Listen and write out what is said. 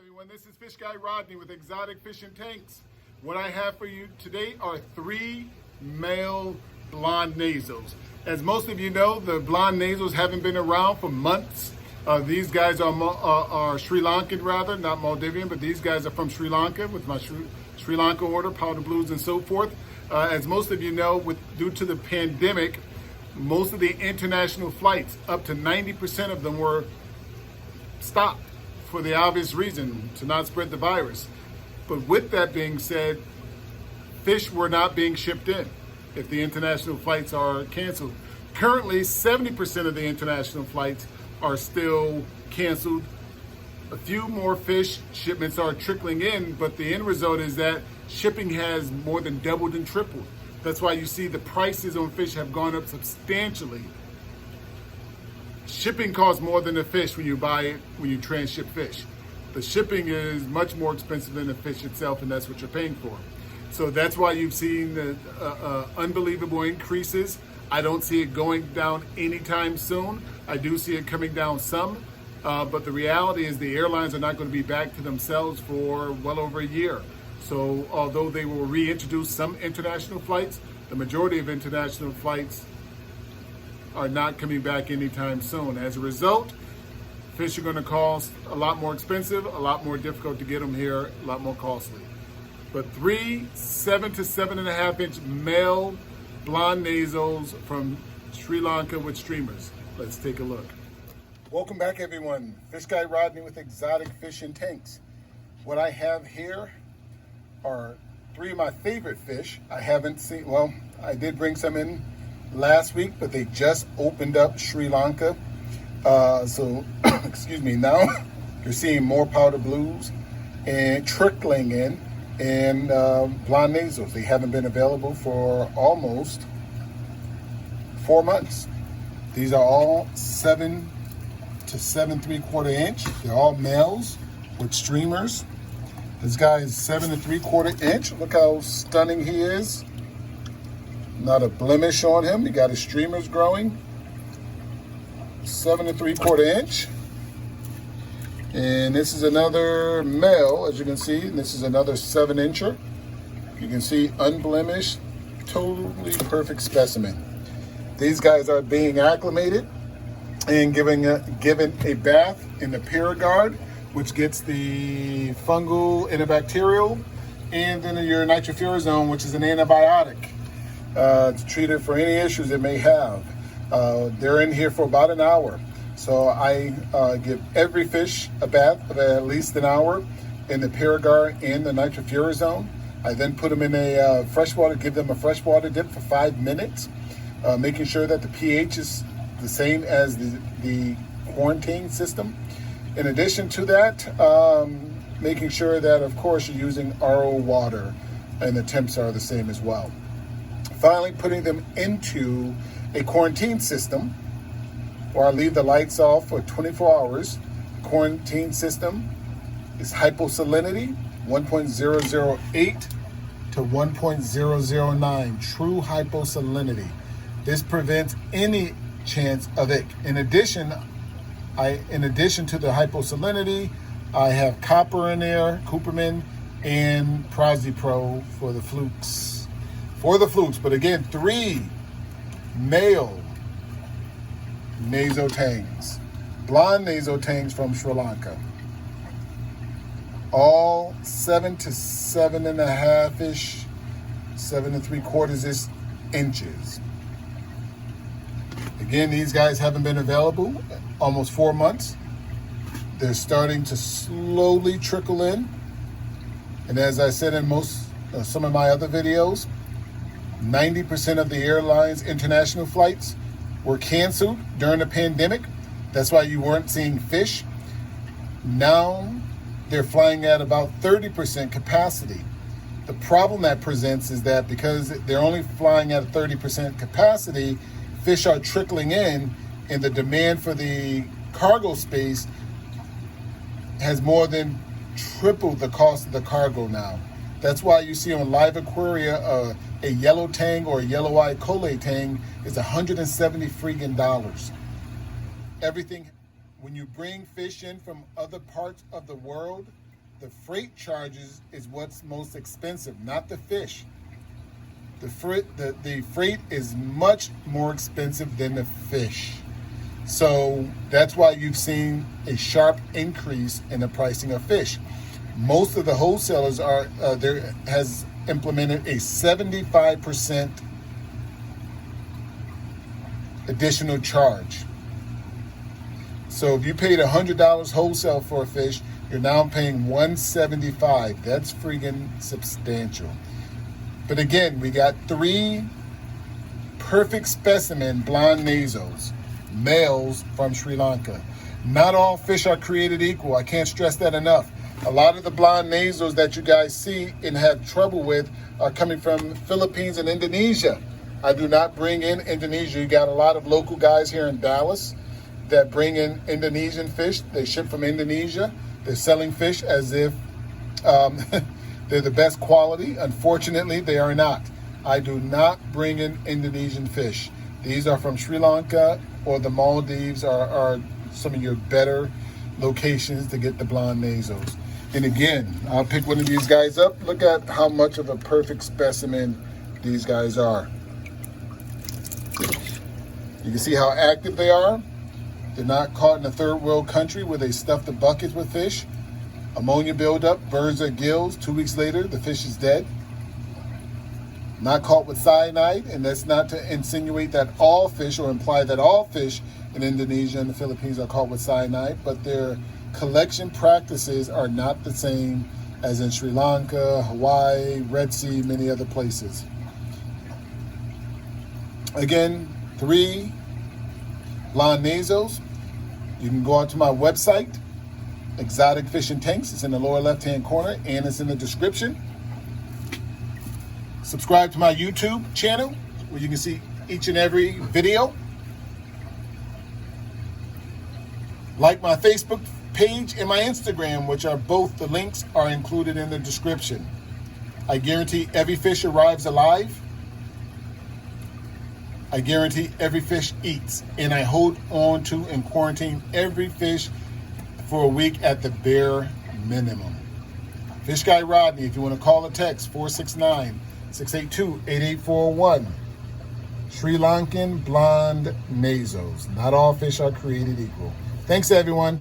everyone, this is FishGuy Rodney with Exotic Fishing Tanks. What I have for you today are 3 male blonde nasals. As most of you know, the blonde nasals haven't been around for months. These guys are Sri Lankan rather, not Maldivian, but these guys are from Sri Lanka with my Sri Lanka order, powder blues and so forth. As most of you know, due to the pandemic, most of the international flights, up to 90% of them were stopped for the obvious reason, to not spread the virus. But with that being said, fish were not being shipped in if the international flights are canceled. Currently, 70% of the international flights are still canceled. A few more fish shipments are trickling in, but the end result is that shipping has more than doubled and tripled. That's why you see the prices on fish have gone up substantially. Shipping costs more than the fish when you buy it, when you transship fish. The shipping is much more expensive than the fish itself, and that's what you're paying for. So that's why you've seen the unbelievable increases. I don't see it going down anytime soon. I do see it coming down some, but the reality is the airlines are not going to be back to themselves for well over a year. So although they will reintroduce some international flights, the majority of international flights are not coming back anytime soon. As a result, fish are going to cost a lot more expensive, a lot more difficult to get them here, a lot more costly. But 3 7 to 7.5 inch male blonde nasals from Sri Lanka with streamers. Let's take a look. Welcome back, everyone. FishGuy Rodney with Exotic Fishing Tanks. What I have here are 3 of my favorite fish. I haven't seen, well, I did bring some in last week, but they just opened up Sri Lanka. So, excuse me, now you're seeing more powder blues and trickling in and blonde nasals. They haven't been available for almost 4 months. These are all 7 to 7.75 inch. They're all males with streamers. This guy is 7 3/4 inch. Look how stunning he is. Not a blemish on him. He got his streamers growing. 7 3/4 inch. And this is another male, as you can see. And this is another 7 incher. You can see unblemished, totally perfect specimen. These guys are being acclimated and given a bath in the Paragard, which gets the fungal and the bacterial, and then your nitrofurazone, which is an antibiotic to treat it for any issues it may have. They're in here for about an hour. So I give every fish a bath of at least an hour in the Paragard and the nitrofurazone. I then put them in a freshwater, give them a freshwater dip for 5 minutes, making sure that the pH is the same as the quarantine system. In addition to that, making sure that, of course, you're using RO water and the temps are the same as well. Finally, putting them into a quarantine system where I leave the lights off for 24 hours. The quarantine system is hyposalinity, 1.008 to 1.009, true hyposalinity. This prevents any chance of ick. In addition to the hyposalinity, I have copper in there, Cooperman, and Pro for the flukes. But again, 3 male Naso Tangs, blonde Naso Tangs from Sri Lanka. All 7 to 7.5 ish, 7 3/4 inches. Again, these guys haven't been available almost 4 months. They're starting to slowly trickle in. And as I said in some of my other videos, 90% of the airlines' international flights were canceled during the pandemic. That's why you weren't seeing fish. Now they're flying at about 30% capacity. The problem that presents is that because they're only flying at a 30% capacity, fish are trickling in, and the demand for the cargo space has more than tripled the cost of the cargo now. That's why you see on Live Aquaria a yellow tang or a yellow-eyed Coley tang is $170 freaking dollars. Everything, when you bring fish in from other parts of the world, The freight charges is what's most expensive, not the fish. The freight is much more expensive than the fish. So that's why you've seen a sharp increase in the pricing of fish. Most of the wholesalers has implemented a 75% additional charge. So if you paid $100 wholesale for a fish, you're now paying $175. That's freaking substantial. But again, we got 3 perfect specimen blonde nasos, males from Sri Lanka. Not all fish are created equal. I can't stress that enough. A lot of the blonde nasos that you guys see and have trouble with are coming from Philippines and Indonesia. I do not bring in Indonesia. You got a lot of local guys here in Dallas that bring in Indonesian fish. They ship from Indonesia. They're selling fish as if they're the best quality. Unfortunately, they are not. I do not bring in Indonesian fish. These are from Sri Lanka or the Maldives are some of your better locations to get the blonde nasos. And again, I'll pick one of these guys up. Look at how much of a perfect specimen these guys are. You can see how active they are. They're not caught in a third world country where they stuff the buckets with fish. Ammonia buildup, burns their gills. 2 weeks later, the fish is dead. Not caught with cyanide, and that's not to insinuate that all fish or imply that all fish in Indonesia and the Philippines are caught with cyanide, but their collection practices are not the same as in Sri Lanka, Hawaii, Red Sea, many other places. Again, 3 blonde nasos. You can go out to my website, Exotic Fishing Tanks. It's in the lower left-hand corner and it's in the description. Subscribe to my YouTube channel where you can see each and every video. Like my Facebook page and my Instagram, which are both, the links are included in the description. I guarantee every fish arrives alive. I guarantee every fish eats, and I hold on to and quarantine every fish for a week at the bare minimum. FishGuy Rodney, if you want to call or text, 469-682-8841. Sri Lankan blonde nasos. Not all fish are created equal. Thanks, everyone.